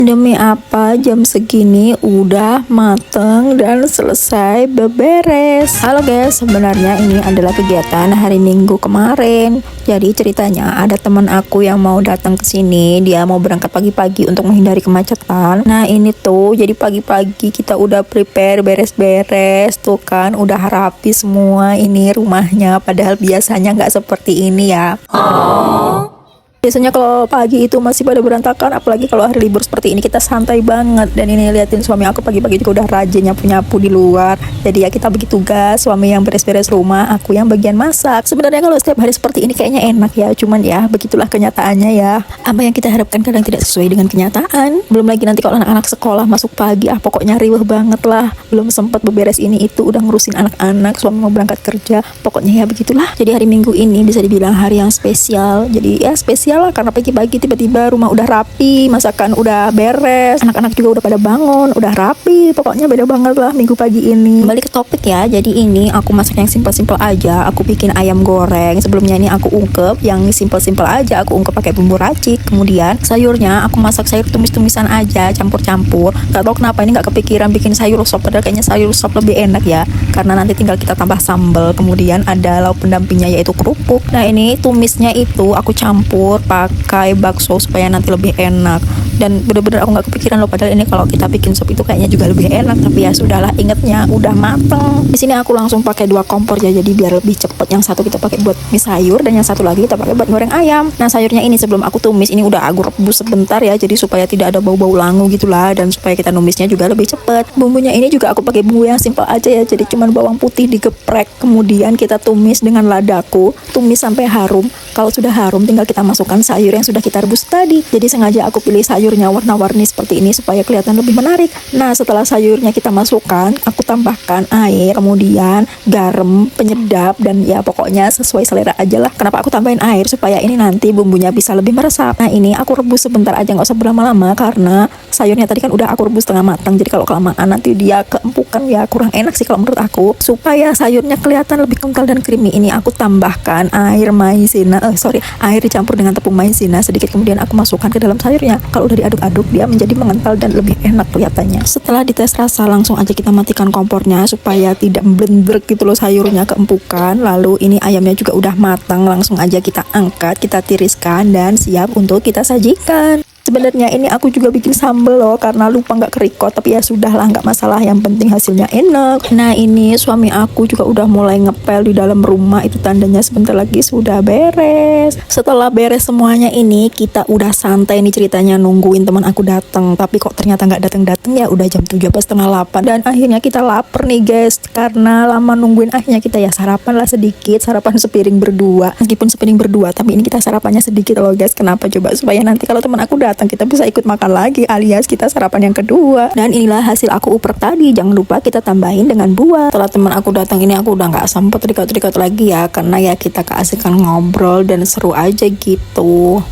Demi apa jam segini udah mateng dan selesai beberes. Halo guys, sebenarnya ini adalah kegiatan hari Minggu kemarin. Jadi ceritanya ada teman aku yang mau datang ke sini. Dia mau berangkat pagi-pagi untuk menghindari kemacetan. Nah ini tuh, jadi pagi-pagi kita udah prepare beres-beres tuh kan, udah rapi semua ini rumahnya. Padahal biasanya nggak seperti ini ya. Biasanya kalau pagi itu masih pada berantakan, apalagi kalau hari libur seperti ini kita santai banget. Dan ini liatin suami aku pagi-pagi juga udah rajin nyapu-nyapu di luar. Jadi ya kita bagi tugas, suami yang beres-beres rumah, aku yang bagian masak. Sebenarnya kalau setiap hari seperti ini kayaknya enak ya, cuman ya begitulah kenyataannya ya. Apa yang kita harapkan kadang tidak sesuai dengan kenyataan. Belum lagi nanti kalau anak-anak sekolah masuk pagi, pokoknya riweh banget lah. Belum sempat beberes ini itu udah ngurusin anak-anak, suami mau berangkat kerja. Pokoknya ya begitulah. Jadi hari Minggu ini bisa dibilang hari yang spesial. Jadi ya spesial lah, karena pagi-pagi tiba-tiba rumah udah rapi, masakan udah beres, anak-anak juga udah pada bangun, udah rapi. Pokoknya beda banget lah Minggu pagi ini. Kembali ke topik ya, jadi ini aku masak yang simpel-simpel aja. Aku bikin ayam goreng. Sebelumnya ini aku ungkep yang simpel-simpel aja. Aku ungkep pakai bumbu racik. Kemudian sayurnya aku masak sayur tumis-tumisan aja, campur-campur. Gak tau kenapa ini gak kepikiran bikin sayur sop, padahal kayaknya sayur sop lebih enak ya, karena nanti tinggal kita tambah sambal. Kemudian ada lauk pendampingnya yaitu kerupuk. Nah ini tumisnya itu aku campur pakai bakso supaya nanti lebih enak. Dan bener-bener aku nggak kepikiran loh, padahal ini kalau kita bikin sup itu kayaknya juga lebih enak, tapi ya sudahlah, ingetnya udah mateng. Di sini aku langsung pakai 2 kompor ya, jadi biar lebih cepet. Yang satu kita pakai buat mie sayur dan yang satu lagi kita pakai buat goreng ayam. Nah sayurnya ini sebelum aku tumis ini udah aku rebus sebentar ya, jadi supaya tidak ada bau-bau langu gitulah, dan supaya kita numisnya juga lebih cepet. Bumbunya ini juga aku pakai bumbu yang simpel aja ya, jadi cuman bawang putih digeprek, kemudian kita tumis dengan ladaku, tumis sampai harum. Kalau sudah harum tinggal kita masukkan sayur yang sudah kita rebus tadi. Jadi sengaja aku pilih sayurnya warna-warni seperti ini supaya kelihatan lebih menarik. Nah setelah sayurnya kita masukkan, aku tambahkan air, kemudian garam, penyedap, dan ya pokoknya sesuai selera aja lah. Kenapa aku tambahin air? Supaya ini nanti bumbunya bisa lebih meresap. Nah ini aku rebus sebentar aja, nggak usah berlama-lama, karena sayurnya tadi kan udah aku rebus setengah matang. Jadi kalau kelamaan nanti dia keempukan ya, kurang enak sih kalau menurut aku. Supaya sayurnya kelihatan lebih kental dan creamy, ini aku tambahkan air maizena, air dicampur dengan tepung maizena sedikit, kemudian aku masukkan ke dalam sayurnya. Kalau udah diaduk-aduk dia menjadi mengental dan lebih enak kelihatannya. Setelah dites rasa langsung aja kita matikan kompornya supaya tidak blender gitu loh, sayurnya keempukan. Lalu ini ayamnya juga udah matang, langsung aja kita angkat, kita tiriskan dan siap untuk kita sajikan. Sebenarnya ini aku juga bikin sambal loh, karena lupa nggak kerikot, tapi ya sudahlah, nggak masalah, yang penting hasilnya enak. Nah ini suami aku juga udah mulai ngepel di dalam rumah, itu tandanya sebentar lagi sudah beres. Setelah beres semuanya ini kita udah santai nih ceritanya, nungguin teman aku datang, tapi kok ternyata nggak datang ya, udah jam 7:30 dan akhirnya kita lapar nih guys. Karena lama nungguin, akhirnya kita ya sarapan lah sedikit, sarapan sepiring berdua. Meskipun sepiring berdua, tapi ini kita sarapannya sedikit loh guys. Kenapa coba? Supaya nanti kalau teman aku datang kita bisa ikut makan lagi, alias kita sarapan yang kedua. Dan inilah hasil aku uprek tadi. Jangan lupa kita tambahin dengan buah. Setelah teman aku datang ini aku udah nggak sempet record lagi ya, karena ya kita keasikan ngobrol dan seru aja gitu.